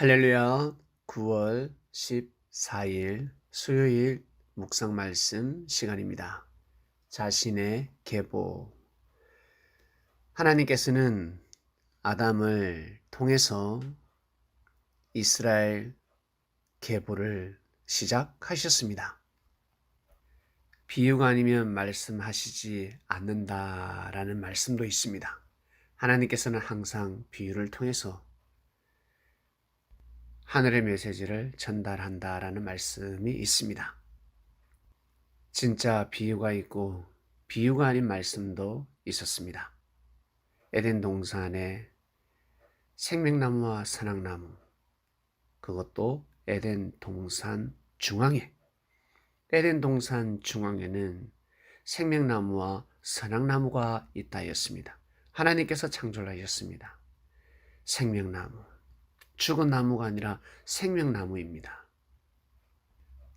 할렐루야. 9월 14일 수요일 묵상 말씀 시간입니다. 자신의 계보. 하나님께서는 아담을 통해서 이스라엘 계보를 시작하셨습니다. 비유가 아니면 말씀하시지 않는다라는 말씀도 있습니다. 하나님께서는 항상 비유를 통해서 하늘의 메시지를 전달한다라는 말씀이 있습니다. 진짜 비유가 있고 비유가 아닌 말씀도 있었습니다. 에덴 동산에 생명나무와 선악나무, 그것도 에덴 동산 중앙에, 에덴 동산 중앙에는 생명나무와 선악나무가 있다였습니다. 하나님께서 창조하셨습니다. 생명나무, 죽은 나무가 아니라 생명나무입니다.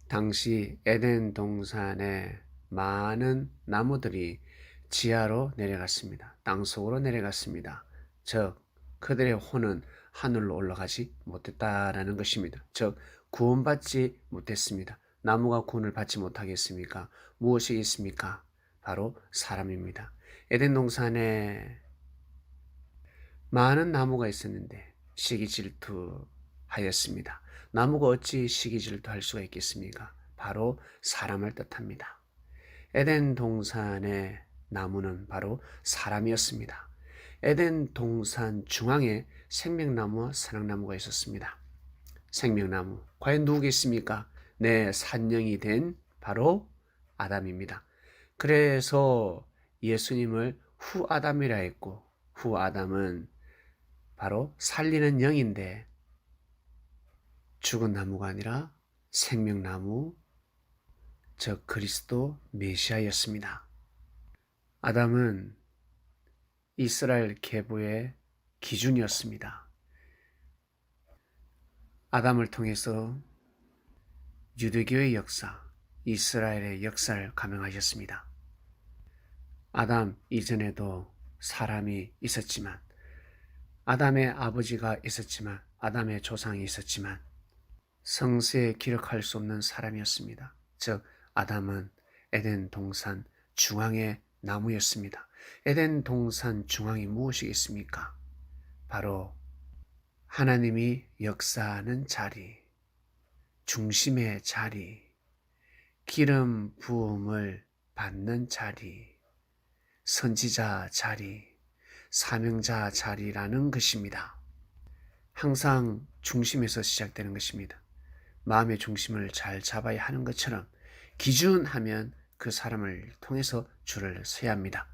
당시 에덴 동산에 많은 나무들이 지하로 내려갔습니다. 땅속으로 내려갔습니다. 즉 그들의 혼은 하늘로 올라가지 못했다라는 것입니다. 즉 구원받지 못했습니다. 나무가 구원을 받지 못하겠습니까? 무엇이 있습니까? 바로 사람입니다. 에덴 동산에 많은 나무가 있었는데 시기 질투하였습니다. 나무가 어찌 시기 질투할 수가 있겠습니까? 바로 사람을 뜻합니다. 에덴 동산의 나무는 바로 사람이었습니다. 에덴 동산 중앙에 생명나무와 선악나무가 있었습니다. 생명나무, 과연 누구겠습니까? 내 산령이 된 바로 아담입니다. 그래서 예수님을 후아담이라 했고, 후아담은 바로 살리는 영인데 죽은 나무가 아니라 생명나무, 즉 그리스도 메시아였습니다. 아담은 이스라엘 계보의 기준이었습니다. 아담을 통해서 유대교의 역사, 이스라엘의 역사를 감행하셨습니다. 아담 이전에도 사람이 있었지만, 아담의 아버지가 있었지만, 아담의 조상이 있었지만 성세에 기록할 수 없는 사람이었습니다. 즉 아담은 에덴 동산 중앙의 나무였습니다. 에덴 동산 중앙이 무엇이겠습니까? 바로 하나님이 역사하는 자리, 중심의 자리, 기름 부음을 받는 자리, 선지자 자리, 사명자 자리라는 것입니다. 항상 중심에서 시작되는 것입니다. 마음의 중심을 잘 잡아야 하는 것처럼 기준하면 그 사람을 통해서 줄을 서야 합니다.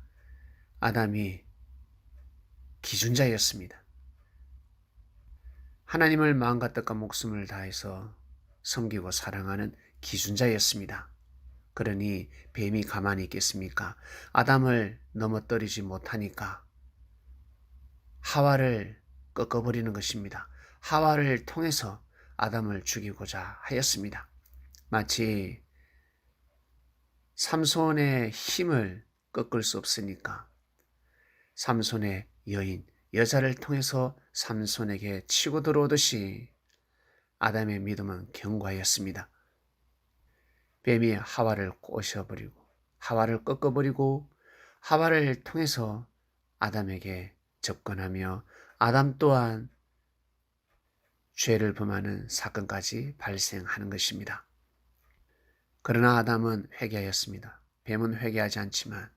아담이 기준자였습니다. 하나님을 마음과 뜻과 목숨을 다해서 섬기고 사랑하는 기준자였습니다. 그러니 뱀이 가만히 있겠습니까? 아담을 넘어뜨리지 못하니까 하와를 꺾어버리는 것입니다. 하와를 통해서 아담을 죽이고자 하였습니다. 마치 삼손의 힘을 꺾을 수 없으니까 삼손의 여인, 여자를 통해서 삼손에게 치고 들어오듯이 아담의 믿음은 견고하였습니다. 뱀이 하와를 꼬셔버리고 하와를 꺾어버리고 하와를 통해서 아담에게 접근하며 아담 또한 죄를 범하는 사건까지 발생하는 것입니다. 그러나 아담은 회개하였습니다. 뱀은 회개하지 않지만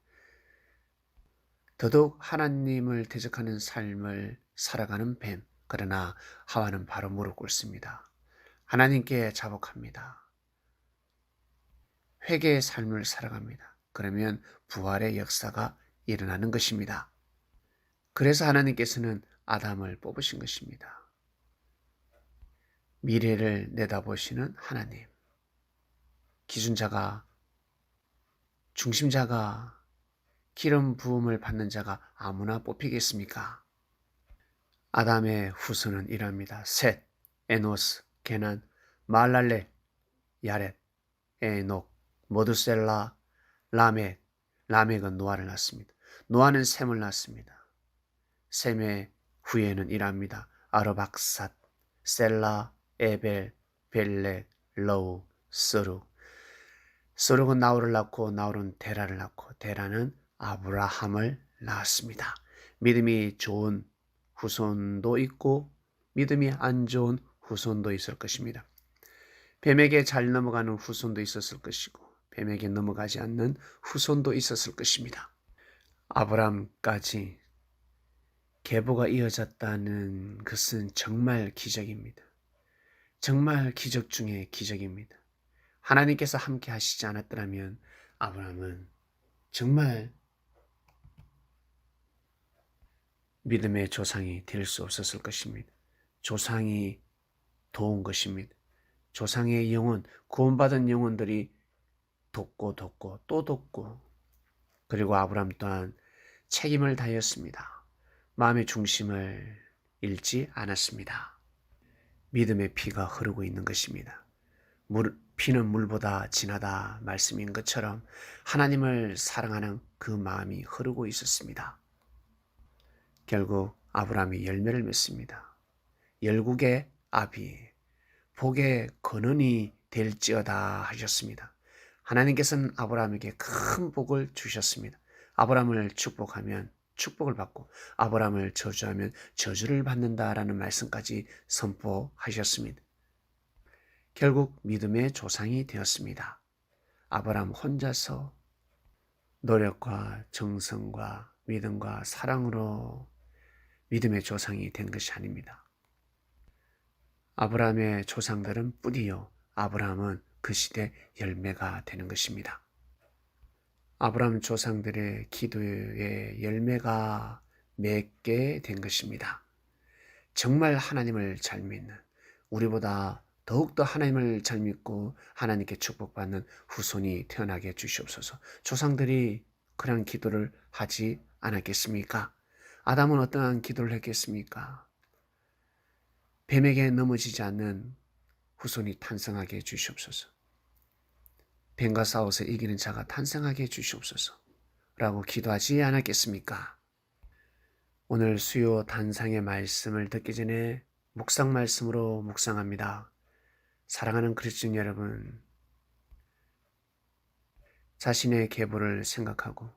더더욱 하나님을 대적하는 삶을 살아가는 뱀, 그러나 하와는 바로 무릎 꿇습니다. 하나님께 자복합니다. 회개의 삶을 살아갑니다. 그러면 부활의 역사가 일어나는 것입니다. 그래서 하나님께서는 아담을 뽑으신 것입니다. 미래를 내다보시는 하나님, 기준자가, 중심자가, 기름 부음을 받는 자가 아무나 뽑히겠습니까? 아담의 후손은 이러합니다. 셋, 에노스, 게난, 말랄레, 야렛, 에녹, 모두셀라, 라멕. 라멕은 노아를 낳습니다. 노아는 셈을 낳습니다. 셈의 후예는 이러합니다. 아르박삿, 셀라, 에벨, 벨렉, 러우, 스룩. 스룩은 나홀을 낳고 나홀은 데라를 낳고 데라는 아브라함을 낳았습니다. 믿음이 좋은 후손도 있고 믿음이 안 좋은 후손도 있을 것입니다. 뱀에게 잘 넘어가는 후손도 있었을 것이고 뱀에게 넘어가지 않는 후손도 있었을 것입니다. 아브라함까지 계보가 이어졌다는 것은 정말 기적입니다. 정말 기적 중에 기적입니다. 하나님께서 함께 하시지 않았더라면 아브라함은 정말 믿음의 조상이 될 수 없었을 것입니다. 조상이 도운 것입니다. 조상의 영혼, 구원받은 영혼들이 돕고 또 돕고 그리고 아브라함 또한 책임을 다했습니다. 마음의 중심을 잃지 않았습니다. 믿음의 피가 흐르고 있는 것입니다. 피는 물보다 진하다 말씀인 것처럼 하나님을 사랑하는 그 마음이 흐르고 있었습니다. 결국 아브라함이 열매를 맺습니다. 열국의 아비, 복의 근원이 될지어다 하셨습니다. 하나님께서는 아브라함에게 큰 복을 주셨습니다. 아브라함을 축복하면 축복을 받고 아브라함을 저주하면 저주를 받는다라는 말씀까지 선포하셨습니다. 결국 믿음의 조상이 되었습니다. 아브라함 혼자서 노력과 정성과 믿음과 사랑으로 믿음의 조상이 된 것이 아닙니다. 아브라함의 조상들은 뿌리요, 아브라함은 그 시대 열매가 되는 것입니다. 아브라함 조상들의 기도의 열매가 맺게 된 것입니다. 정말 하나님을 잘 믿는, 우리보다 더욱더 하나님을 잘 믿고 하나님께 축복받는 후손이 태어나게 주시옵소서. 조상들이 그런 기도를 하지 않았겠습니까? 아담은 어떠한 기도를 했겠습니까? 뱀에게 넘어지지 않는 후손이 탄생하게 해주시옵소서. 뱀과 싸워서 이기는 자가 탄생하게 해주시옵소서 라고 기도하지 않았겠습니까? 오늘 수요 단상의 말씀을 듣기 전에 묵상 말씀으로 묵상합니다. 사랑하는 그리스도인 여러분, 자신의 계보를 생각하고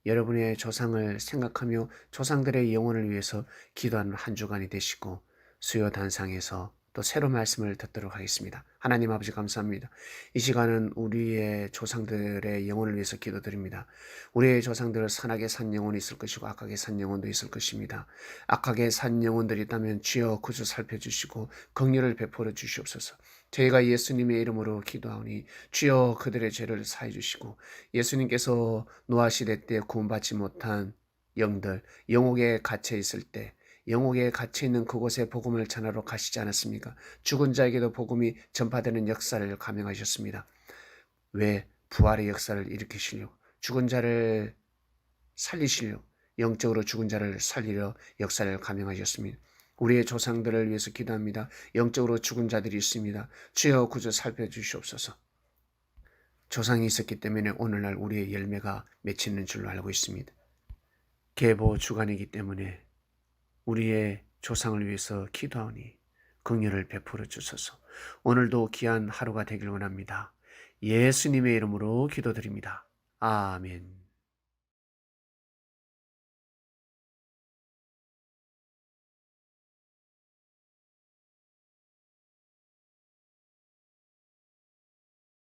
여러분의 조상을 생각하며 조상들의 영혼을 위해서 기도하는 한 주간이 되시고 수요 단상에서 또 새로운 말씀을 듣도록 하겠습니다. 하나님 아버지 감사합니다. 이 시간은 우리의 조상들의 영혼을 위해서 기도드립니다. 우리의 조상들은 선하게 산 영혼이 있을 것이고 악하게 산 영혼도 있을 것입니다. 악하게 산 영혼들이 있다면 주여 구주 살펴주시고 긍휼을 베풀어 주시옵소서. 저희가 예수님의 이름으로 기도하오니 주여 그들의 죄를 사해 주시고 예수님께서 노아 시대 때 구원받지 못한 영들 영옥에 갇혀 있을 때 영옥에 갇혀 있는 그곳에 복음을 전하러 가시지 않았습니까? 죽은 자에게도 복음이 전파되는 역사를 감행하셨습니다. 왜? 부활의 역사를 일으키시려고, 죽은 자를 살리시려고, 영적으로 죽은 자를 살리려 역사를 감행하셨습니다. 우리의 조상들을 위해서 기도합니다. 영적으로 죽은 자들이 있습니다. 주여 구주 살펴주시옵소서. 조상이 있었기 때문에 오늘날 우리의 열매가 맺히는 줄로 알고 있습니다. 계보 주간이기 때문에 우리의 조상을 위해서 기도하오니 긍휼을 베풀어 주소서. 오늘도 귀한 하루가 되길 원합니다. 예수님의 이름으로 기도드립니다. 아멘.